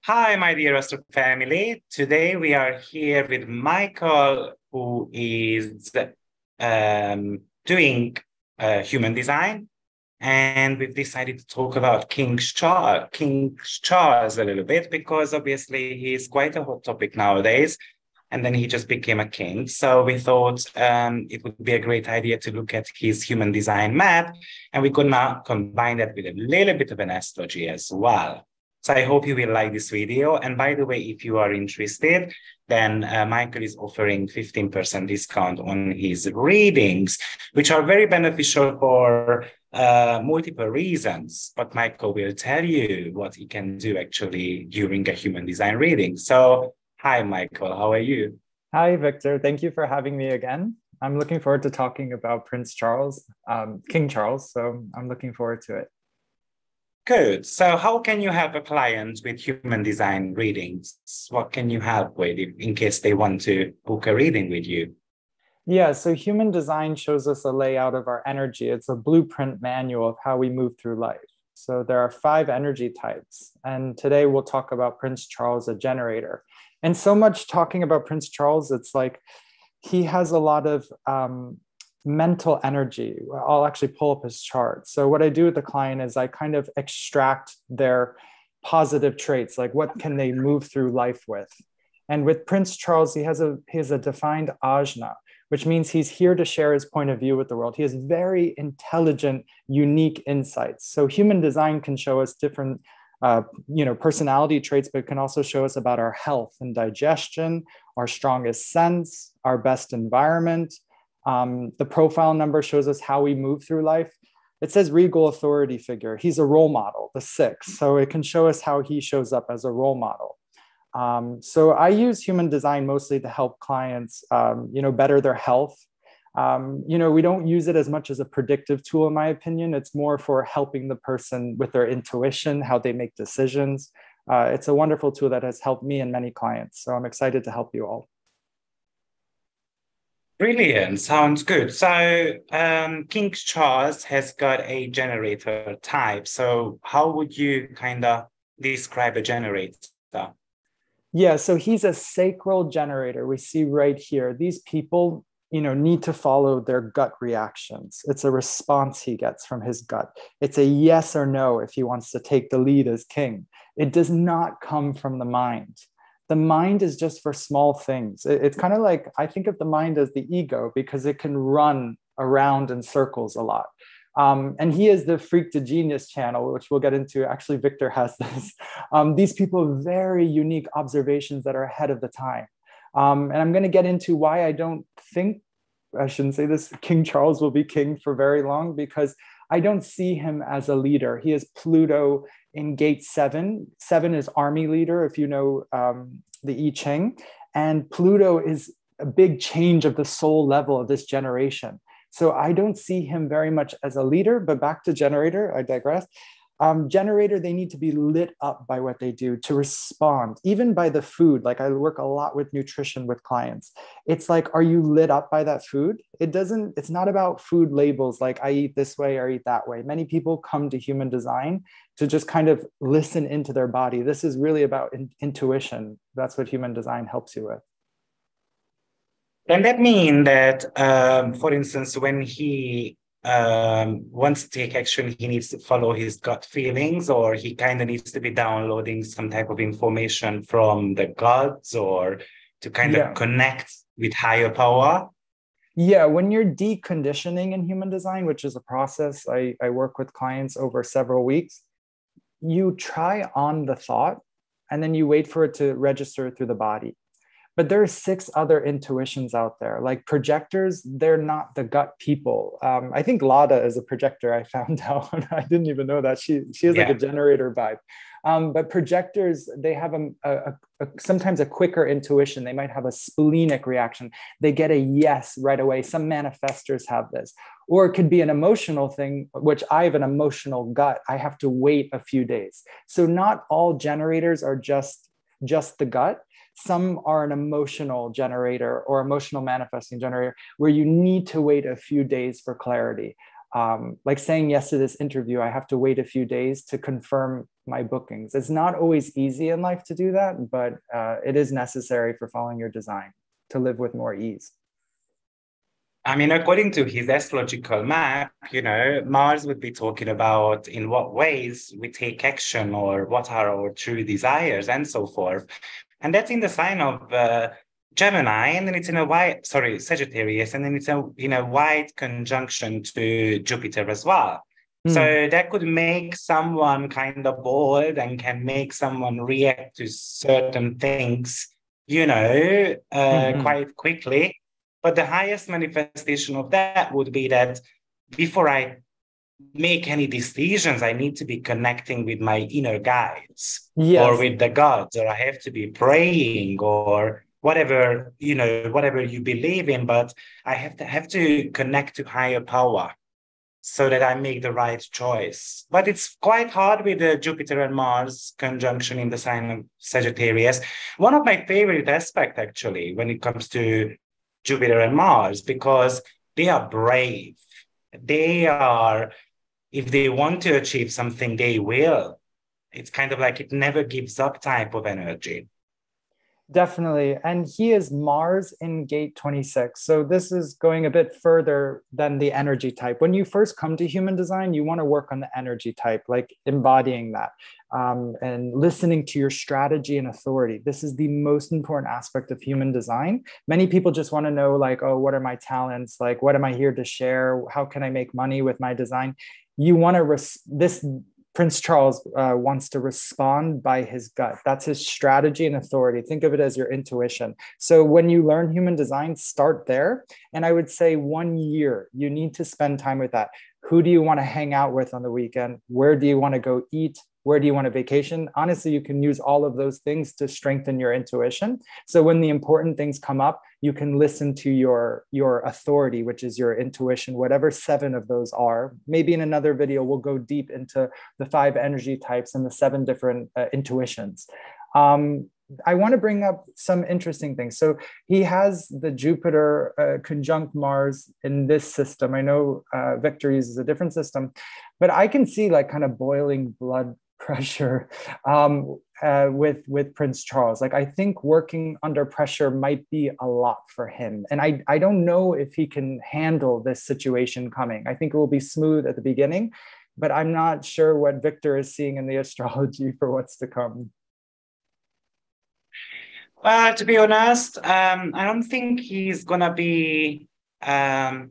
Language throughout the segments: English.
Hi, my dear Astro family. Today we are here with Michael, who is doing human design, and we've decided to talk about King Charles a little bit because obviously he's quite a hot topic nowadays. And then he just became a king. So we thought it would be a great idea to look at his human design map, and we could now combine that with a little bit of an astrology as well. So I hope you will like this video. And by the way, if you are interested, then Michael is offering 15% discount on his readings, which are very beneficial for multiple reasons. But Michael will tell you what he can do actually during a human design reading. So hi, Michael, how are you? Hi, Victor. Thank you for having me again. I'm looking forward to talking about Prince Charles, King Charles. So I'm looking forward to it. Good. So how can you help a client with human design readings? What can you help with in case they want to book a reading with you? Yeah, so human design shows us a layout of our energy. It's a blueprint manual of how we move through life. So there are 5 energy types. And today we'll talk about Prince Charles, a generator. And so much talking about Prince Charles, it's like he has a lot of mental energy. I'll actually pull up his chart. So what I do with the client is I kind of extract their positive traits, like what can they move through life with. And with Prince Charles, he has a defined ajna, which means he's here to share his point of view with the world. He has very intelligent, unique insights. So human design can show us different personality traits, but it can also show us about our health and digestion, our strongest sense, our best environment. The profile number shows us how we move through life. It says regal authority figure. He's a role model, the 6. So it can show us how he shows up as a role model. So I use human design mostly to help clients, better their health. We don't use it as much as a predictive tool, in my opinion. It's more for helping the person with their intuition, how they make decisions. It's a wonderful tool that has helped me and many clients. So I'm excited to help you all. Brilliant. Sounds good. So King Charles has got a generator type. So how would you kind of describe a generator? Yeah, so he's a sacral generator. We see right here, these people, need to follow their gut reactions. It's a response he gets from his gut. It's a yes or no if he wants to take the lead as king. It does not come from the mind. The mind is just for small things. It's kind of like, I think of the mind as the ego because it can run around in circles a lot. And he is the Freak to Genius channel, which we'll get into. Actually, Victor has this. These people have very unique observations that are ahead of the time. And I'm going to get into why I don't think, I shouldn't say this, King Charles will be king for very long, because I don't see him as a leader. He is Pluto in gate 7. 7 is army leader, if you know the I Ching. And Pluto is a big change of the soul level of this generation. So I don't see him very much as a leader, but back to generator, I digress. Generator, they need to be lit up by what they do to respond, even by the food. Like I work a lot with nutrition with clients. It's like, are you lit up by that food? It's not about food labels like I eat this way or I eat that way. Many people come to human design to just kind of listen into their body. This is really about intuition. That's what human design helps you with. Can that mean that, for instance, when he wants to take action, he needs to follow his gut feelings, or he kind of needs to be downloading some type of information from the gods, or to kind of connect with higher power? Yeah, when you're deconditioning in human design, which is a process I work with clients over several weeks, you try on the thought and then you wait for it to register through the body. But there are 6 other intuitions out there. Like projectors, they're not the gut people. I think Lada is a projector, I found out. I didn't even know that. She has like a generator vibe. But projectors, they have sometimes a quicker intuition. They might have a splenic reaction. They get a yes right away. Some manifestors have this. Or it could be an emotional thing, which I have an emotional gut. I have to wait a few days. So not all generators are just the gut. Some are an emotional generator or emotional manifesting generator where you need to wait a few days for clarity. Like saying yes to this interview, I have to wait a few days to confirm my bookings. It's not always easy in life to do that, but it is necessary for following your design to live with more ease. I mean, according to his astrological map, Mars would be talking about in what ways we take action or what are our true desires and so forth. And that's in the sign of Gemini, and then it's in a Sagittarius, and then it's in a wide conjunction to Jupiter as well. So that could make someone kind of bold and can make someone react to certain things, quite quickly. But the highest manifestation of that would be that before I make any decisions, I need to be connecting with my inner guides or with the gods, or I have to be praying or whatever, whatever you believe in, but I have to connect to higher power so that I make the right choice. But it's quite hard with the Jupiter and Mars conjunction in the sign of Sagittarius. One of my favorite aspects, actually, when it comes to Jupiter and Mars, because they are brave. They are, if they want to achieve something, they will. It's kind of like it never gives up type of energy. Definitely. And he is Mars in gate 26. So this is going a bit further than the energy type. When you first come to human design, you want to work on the energy type, like embodying that and listening to your strategy and authority. This is the most important aspect of human design. Many people just want to know, like, oh, what are my talents? Like, what am I here to share? How can I make money with my design? You want to Prince Charles wants to respond by his gut. That's his strategy and authority. Think of it as your intuition. So when you learn human design, start there. And I would say 1 year, you need to spend time with that. Who do you want to hang out with on the weekend? Where do you want to go eat? Where do you want to vacation? Honestly, you can use all of those things to strengthen your intuition. So when the important things come up, you can listen to your authority, which is your intuition, whatever 7 of those are. Maybe in another video, we'll go deep into the 5 energy types and the 7 different intuitions. I want to bring up some interesting things. So he has the Jupiter conjunct Mars in this system. I know Victor uses a different system, but I can see like kind of boiling blood pressure with Prince Charles. Like, I think working under pressure might be a lot for him. And I don't know if he can handle this situation coming. I think it will be smooth at the beginning, but I'm not sure what Victor is seeing in the astrology for what's to come. Well, to be honest, I don't think he's gonna be, a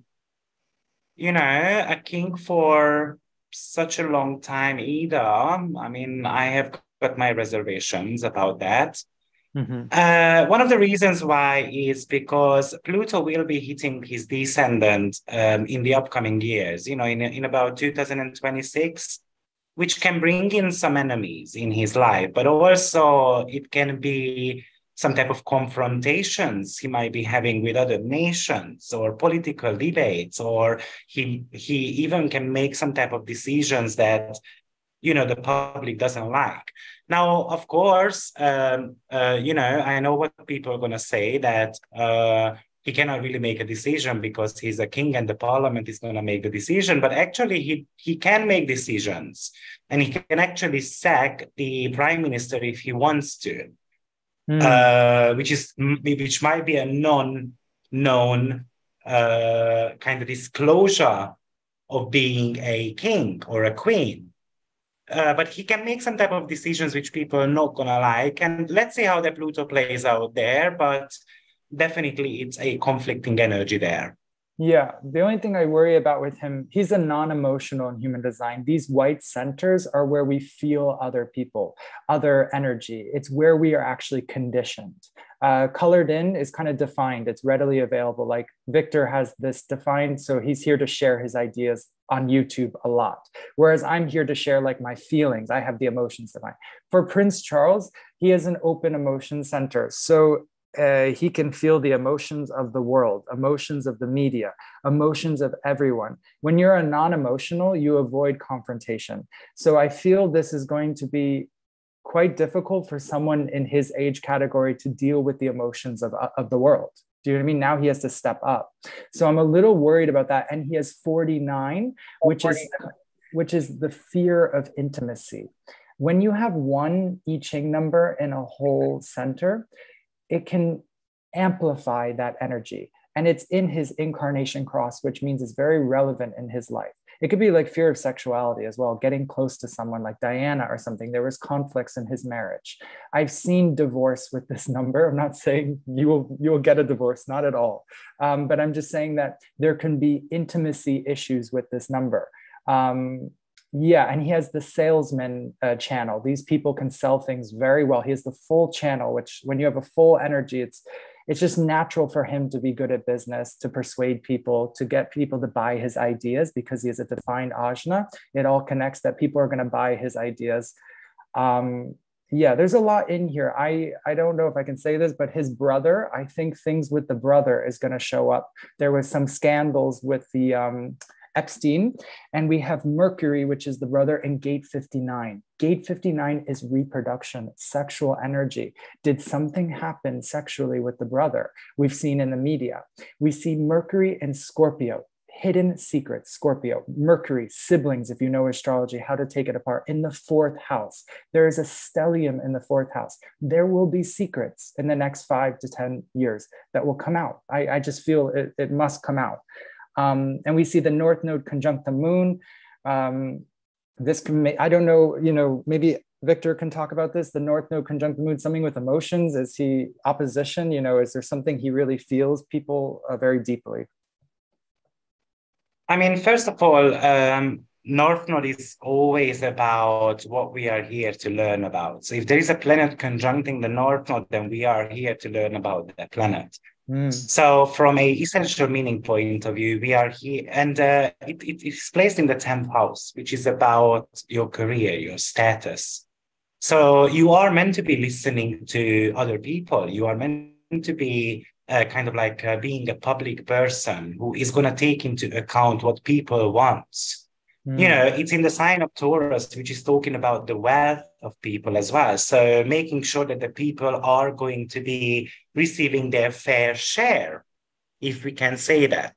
king for such a long time either. I mean, I have got my reservations about that. One of the reasons why is because Pluto will be hitting his descendant in the upcoming years, in about 2026, which can bring in some enemies in his life, but also it can be some type of confrontations he might be having with other nations or political debates, or he even can make some type of decisions that, the public doesn't like. Now, of course, I know what people are going to say, that he cannot really make a decision because he's a king and the parliament is going to make the decision, but actually he can make decisions, and he can actually sack the prime minister if he wants to. Which might be a non-known kind of disclosure of being a king or a queen. But he can make some type of decisions which people are not going to like. And let's see how the Pluto plays out there. But definitely it's a conflicting energy there. Yeah, the only thing I worry about with him, he's a non-emotional in human design. These white centers are where we feel other people, other energy. It's where we are actually conditioned. Colored in is kind of defined. It's readily available. Like Victor has this defined, so he's here to share his ideas on YouTube a lot. Whereas I'm here to share like my feelings. I have the emotions defined. For Prince Charles, he has an open emotion center. So he can feel the emotions of the world, emotions of the media, emotions of everyone. When you're a non-emotional, you avoid confrontation. So I feel this is going to be quite difficult for someone in his age category to deal with the emotions of the world. Do you know what I mean? Now he has to step up. So I'm a little worried about that. And he has 49, which is the fear of intimacy. When you have one I Ching number in a whole center, it can amplify that energy. And it's in his incarnation cross, which means it's very relevant in his life. It could be like fear of sexuality as well, getting close to someone like Diana or something. There was conflicts in his marriage. I've seen divorce with this number. I'm not saying you will get a divorce, not at all. But I'm just saying that there can be intimacy issues with this number. Yeah, and he has the salesman channel. These people can sell things very well. He has the full channel, which when you have a full energy, it's just natural for him to be good at business, to persuade people, to get people to buy his ideas because he has a defined ajna. It all connects that people are going to buy his ideas. Yeah, there's a lot in here. I don't know if I can say this, but his brother, I think things with the brother is going to show up. There was some scandals with the Epstein, and we have Mercury, which is the brother, in gate 59. Gate 59 is reproduction, sexual energy. Did something happen sexually with the brother? We've seen in the media. We see Mercury and Scorpio, hidden secrets, Scorpio, Mercury, siblings, if you know astrology, how to take it apart, in the fourth house. There is a stellium in the fourth house. There will be secrets in the next 5 to 10 years that will come out. I just feel it must come out. And we see the North Node conjunct the Moon. This can I don't know, maybe Victor can talk about this. The North Node conjunct the Moon, something with emotions. Is he opposition? Is there something he really feels people very deeply? I mean, first of all, North Node is always about what we are here to learn about. So if there is a planet conjuncting the North Node, then we are here to learn about the planet. So from a essential meaning point of view, we are here, and it is placed in the 10th house, which is about your career, your status. So you are meant to be listening to other people. You are meant to be kind of like being a public person who is going to take into account what people want. It's in the sign of Taurus, which is talking about the wealth of people as well. So making sure that the people are going to be receiving their fair share, if we can say that.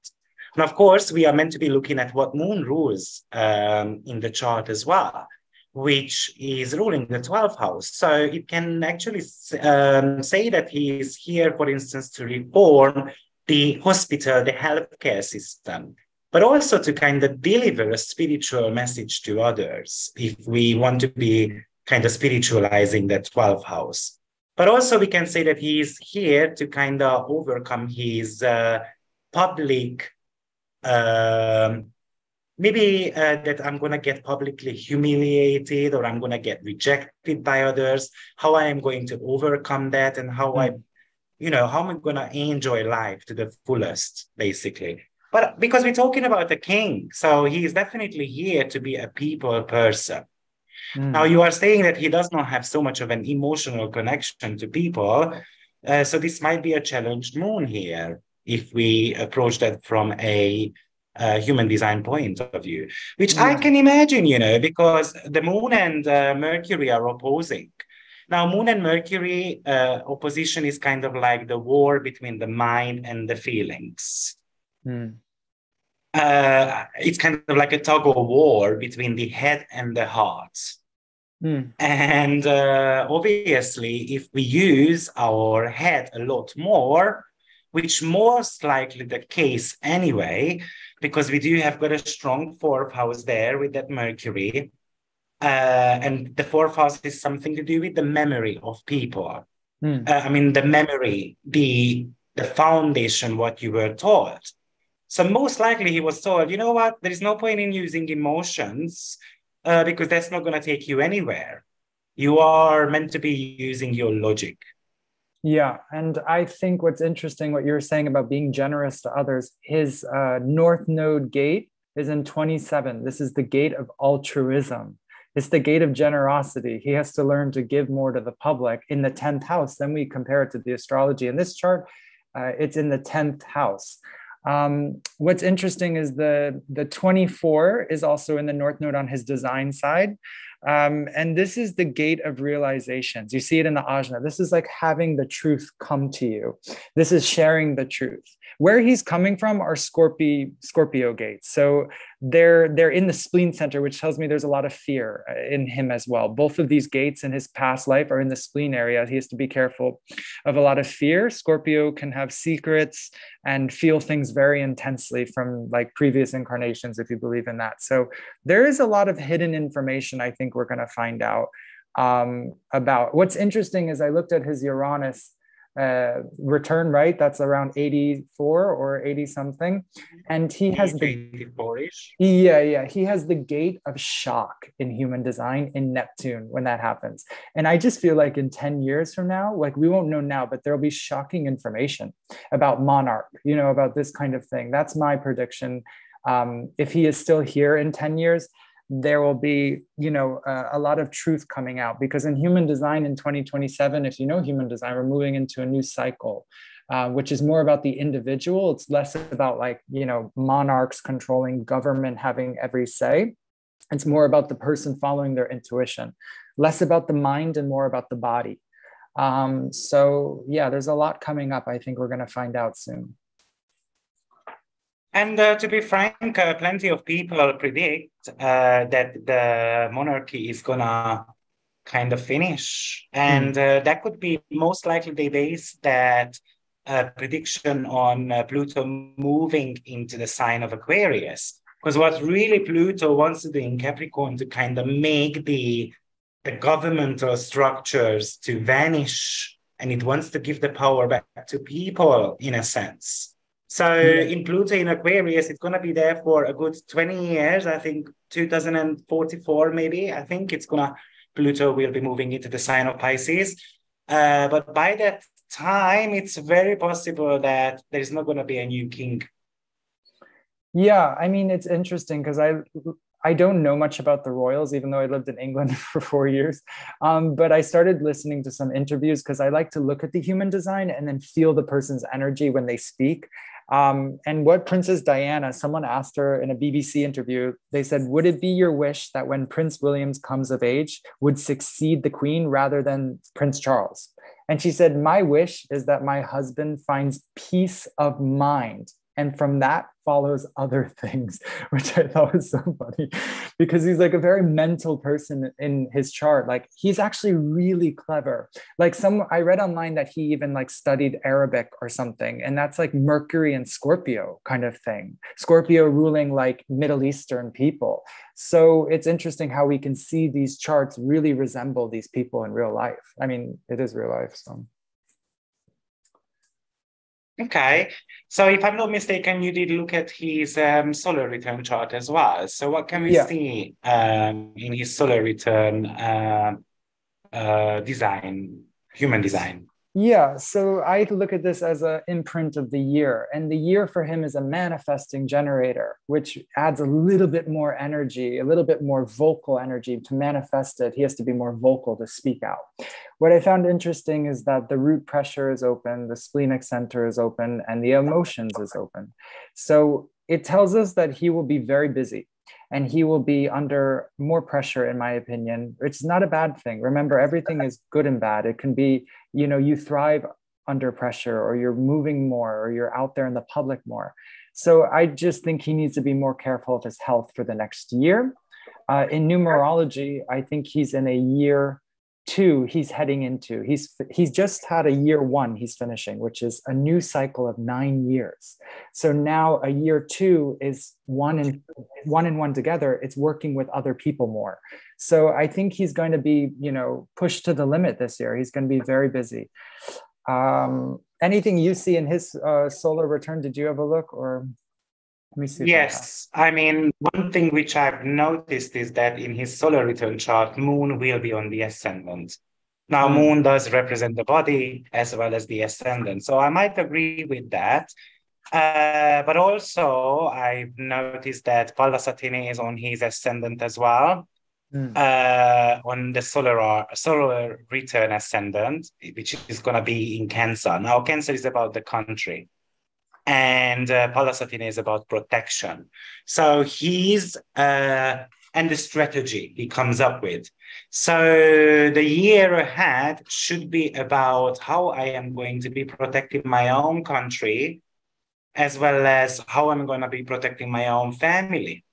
And of course, we are meant to be looking at what moon rules in the chart as well, which is ruling the 12th house. So it can actually say that he is here, for instance, to reform the hospital, the healthcare system, but also to kind of deliver a spiritual message to others if we want to be kind of spiritualizing that 12th house. But also we can say that he is here to kind of overcome his public, maybe that I'm going to get publicly humiliated or I'm going to get rejected by others, how I am going to overcome that and how how I'm going to enjoy life to the fullest, basically. But because we're talking about the king, so he is definitely here to be a people person. Now, you are saying that he does not have so much of an emotional connection to people. So this might be a challenged moon here if we approach that from a human design point of view, which I can imagine, because the moon and Mercury are opposing. Now, moon and Mercury opposition is kind of like the war between the mind and the feelings. It's kind of like a tug of war between the head and the heart. And obviously, if we use our head a lot more, which most likely the case anyway, because we do have got a strong fourth house there with that Mercury, and the fourth house is something to do with the memory of people. The memory, the foundation, what you were taught. So most likely he was told, you know what, there is no point in using emotions because that's not going to take you anywhere. You are meant to be using your logic. Yeah. And I think what's interesting, what you're saying about being generous to others, his North Node gate is in 27. This is the gate of altruism. It's the gate of generosity. He has to learn to give more to the public in the 10th house. Then we compare it to the astrology. In this chart, it's in the 10th house. What's interesting is the 24 is also in the North Node on his design side. And this is the gate of realizations. You see it in the ajna. This is like having the truth come to you. This is sharing the truth. Where he's coming from are Scorpio gates. So they're in the spleen center, which tells me there's a lot of fear in him as well. Both of these gates in his past life are in the spleen area. He has to be careful of a lot of fear. Scorpio can have secrets and feel things very intensely from like previous incarnations, if you believe in that. So there is a lot of hidden information I think we're going to find out about. What's interesting is I looked at his Uranus return, right? That's around 84 or 80 something. And he has he has the gate of shock in human design in Neptune when that happens. And I just feel like in 10 years from now, like we won't know now, but there'll be shocking information about monarch, you know, about this kind of thing. That's my prediction. If he is still here in 10 years, there will be, you know, a lot of truth coming out, because in human design in 2027, if you know human design, we're moving into a new cycle, which is more about the individual. It's less about like, you know, monarchs controlling government, having every say. It's more about the person following their intuition, less about the mind and more about the body. So yeah, there's a lot coming up. I think we're going to find out soon. And to be frank, plenty of people predict that the monarchy is gonna kind of finish. And that could be most likely they base that prediction on Pluto moving into the sign of Aquarius. Because what really Pluto wants to do in Capricorn to kind of make the governmental structures to vanish, and it wants to give the power back to people in a sense. So in Pluto in Aquarius, it's going to be there for a good 20 years. I think 2044, maybe. I think Pluto will be moving into the sign of Pisces. But by that time, it's very possible that there's not going to be a new king. Yeah, I mean, it's interesting because I don't know much about the royals, even though I lived in England for 4 years. But I started listening to some interviews because I like to look at the human design and then feel the person's energy when they speak. And what Princess Diana, someone asked her in a BBC interview, they said, would it be your wish that when Prince William comes of age would succeed the Queen rather than Prince Charles? And she said, my wish is that my husband finds peace of mind. And from that follows other things, which I thought was so funny because he's like a very mental person in his chart. Like he's actually really clever. Like I read online that he even like studied Arabic or something. And that's like Mercury and Scorpio kind of thing. Scorpio ruling like Middle Eastern people. So it's interesting how we can see these charts really resemble these people in real life. I mean, it is real life, so. Okay, so if I'm not mistaken, you did look at his solar return chart as well. So what can we see in his solar return design, human design? Yeah, so I look at this as an imprint of the year. And the year for him is a manifesting generator, which adds a little bit more energy, a little bit more vocal energy to manifest it. He has to be more vocal to speak out. What I found interesting is that the root pressure is open, the splenic center is open, and the emotions is open. So it tells us that he will be very busy. And he will be under more pressure, in my opinion. It's not a bad thing. Remember, everything is good and bad. It can be, you know, you thrive under pressure, or you're moving more, or you're out there in the public more. So I just think he needs to be more careful of his health for the next year. In numerology, I think he's in a year 2 he's heading into. He's just had a year 1 he's finishing, which is a new cycle of 9 years. So now a year 2 is one and one together. It's working with other people more. So I think he's going to be, you know, pushed to the limit this year. He's going to be very busy. Anything you see in his solar return? Did you have a look, or? Yes, I mean, one thing which I've noticed is that in his solar return chart, Moon will be on the ascendant. Now, Moon does represent the body as well as the ascendant. So I might agree with that. But also, I've noticed that Pallas Athene is on his ascendant as well, on the solar return ascendant, which is going to be in Cancer. Now, Cancer is about the country. And Pallas Athene is about protection. So and the strategy he comes up with. So the year ahead should be about how I am going to be protecting my own country as well as how I'm going to be protecting my own family.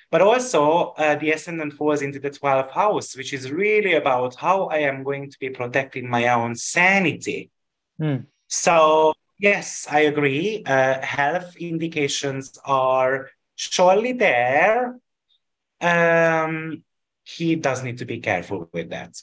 But also, the ascendant falls into the 12th house, which is really about how I am going to be protecting my own sanity. Mm. So, yes, I agree. Health indications are surely there. He does need to be careful with that.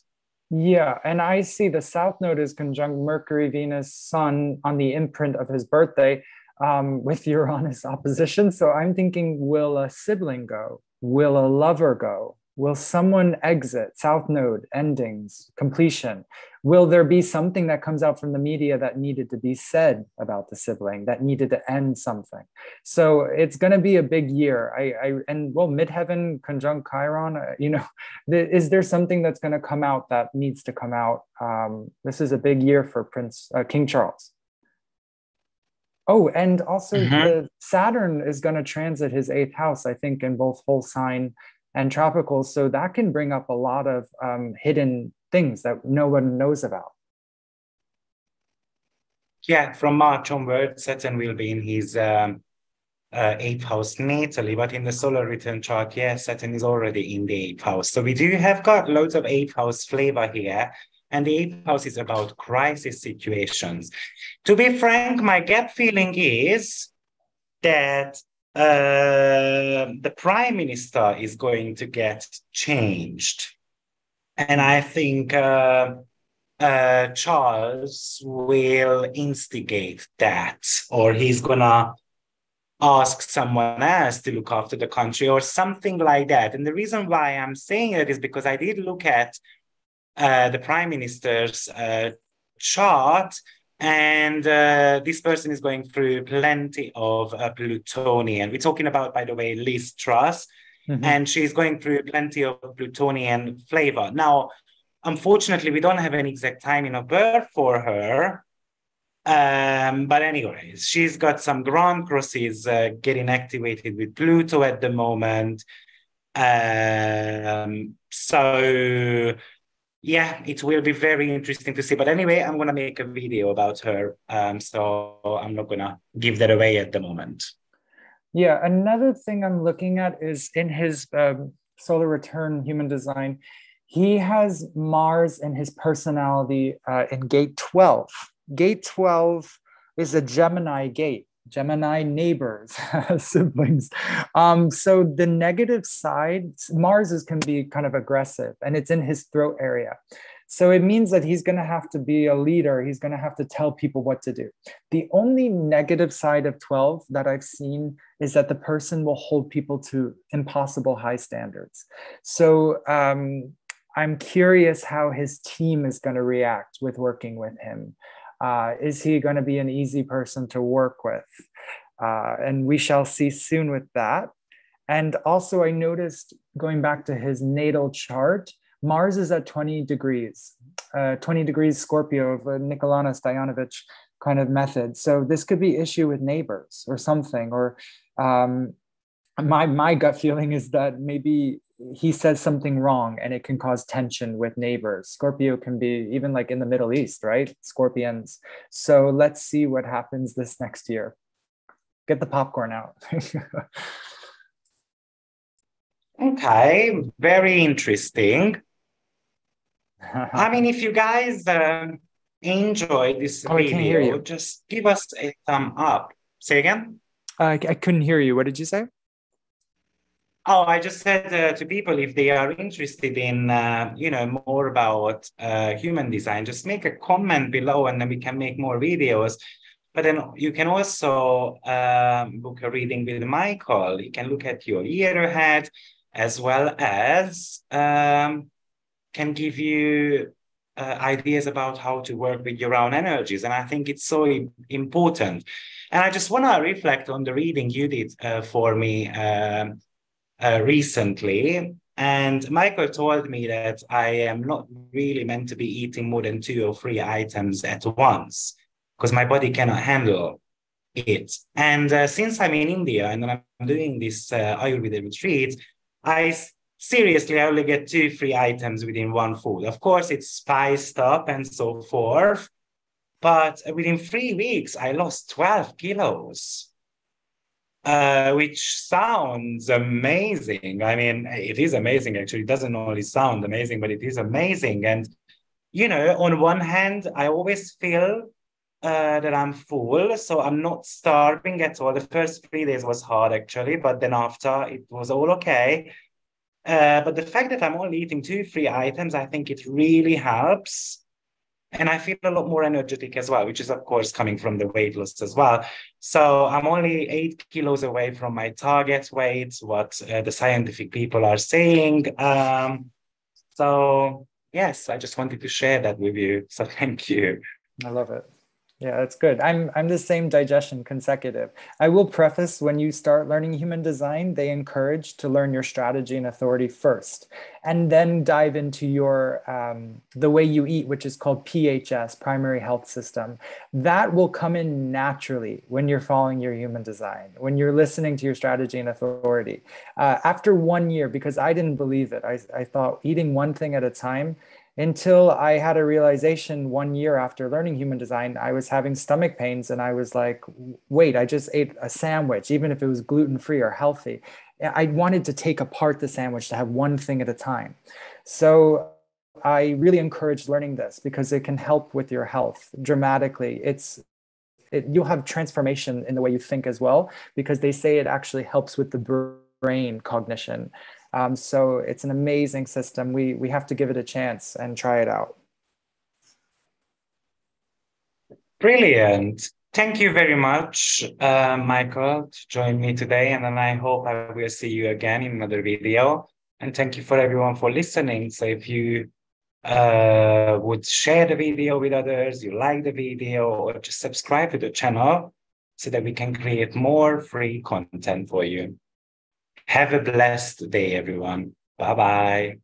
Yeah, and I see the South Node is conjunct Mercury, Venus, Sun on the imprint of his birthday, with Uranus opposition. So I'm thinking, will a sibling go? Will a lover go? Will someone exit? South Node, endings, completion. Will there be something that comes out from the media that needed to be said about the sibling, that needed to end something? So it's going to be a big year. And well, midheaven conjunct Chiron, is there something that's going to come out that needs to come out? This is a big year for King Charles. Oh, and also the Saturn is going to transit his 8th house, I think, in both whole sign and tropical. So that can bring up a lot of hidden things that no one knows about. Yeah, from March onward, Saturn will be in his 8th house natally, but in the solar return chart, yes, Saturn is already in the 8th house. So we do have got loads of 8th house flavor here. And the 8th house is about crisis situations. To be frank, my gut feeling is that the prime minister is going to get changed. And I think Charles will instigate that, or he's going to ask someone else to look after the country or something like that. And the reason why I'm saying it is because I did look at the prime minister's chart, and this person is going through plenty of Plutonian. We're talking about, by the way, Liz Truss, and she's going through plenty of Plutonian flavor. Now, unfortunately, we don't have an exact timing of birth for her. But anyways, she's got some ground crosses getting activated with Pluto at the moment. So yeah, it will be very interesting to see. But anyway, I'm going to make a video about her. So I'm not going to give that away at the moment. Yeah, another thing I'm looking at is in his solar return human design, he has Mars in his personality in gate 12. Gate 12 is a Gemini gate. Gemini neighbors, siblings. So the negative side, Mars can be kind of aggressive, and it's in his throat area. So it means that he's going to have to be a leader. He's going to have to tell people what to do. The only negative side of 12 that I've seen is that the person will hold people to impossible high standards. So I'm curious how his team is going to react with working with him. Is he going to be an easy person to work with? And we shall see soon with that. And also I noticed, going back to his natal chart, Mars is at 20 degrees, 20 degrees Scorpio of a Nikolana Stoyanovich kind of method. So this could be issue with neighbors or something, or my gut feeling is that maybe he says something wrong and it can cause tension with neighbors. Scorpio can be even like in the Middle East, right? Scorpions. So let's see what happens this next year. Get the popcorn out. Okay, very interesting. I mean, if you guys enjoyed this video, just give us a thumb up. Say again? I couldn't hear you. What did you say? Oh, I just said to people, if they are interested in, more about human design, just make a comment below and then we can make more videos. But then you can also book a reading with Michael. You can look at your year ahead, as well as can give you ideas about how to work with your own energies. And I think it's so important. And I just want to reflect on the reading you did for me recently. And Michael told me that I am not really meant to be eating more than 2 or 3 items at once because my body cannot handle it. And since I'm in India and I'm doing this Ayurveda retreat, I only get 2, 3 items within one food. Of course, it's spiced up and so forth. But within 3 weeks, I lost 12 kilos. which sounds amazing. I mean, it is amazing, actually. It doesn't only sound amazing, but it is amazing. And, on one hand, I always feel that I'm full, so I'm not starving at all. The first 3 days was hard, actually, but then after it was all okay. But the fact that I'm only eating 2, 3 items, I think it really helps. And I feel a lot more energetic as well, which is, of course, coming from the weight loss as well. So I'm only 8 kilos away from my target weight, what the scientific people are saying. So, yes, I just wanted to share that with you. So thank you. I love it. Yeah, that's good. I'm the same digestion consecutive. I will preface, when you start learning human design, they encourage to learn your strategy and authority first, and then dive into your the way you eat, which is called PHS, primary health system. That will come in naturally when you're following your human design, when you're listening to your strategy and authority. After 1 year, because I didn't believe it, I thought eating one thing at a time, until I had a realization 1 year after learning human design. I was having stomach pains and I was like, wait, I just ate a sandwich, even if it was gluten-free or healthy. I wanted to take apart the sandwich to have one thing at a time. So I really encourage learning this because it can help with your health dramatically. You'll have transformation in the way you think as well, because they say it actually helps with the brain cognition. So it's an amazing system. We have to give it a chance and try it out. Brilliant. Thank you very much, Michael, to join me today. And then I hope I will see you again in another video. And thank you for everyone for listening. So if you would share the video with others, you like the video, or just subscribe to the channel so that we can create more free content for you. Have a blessed day, everyone. Bye-bye.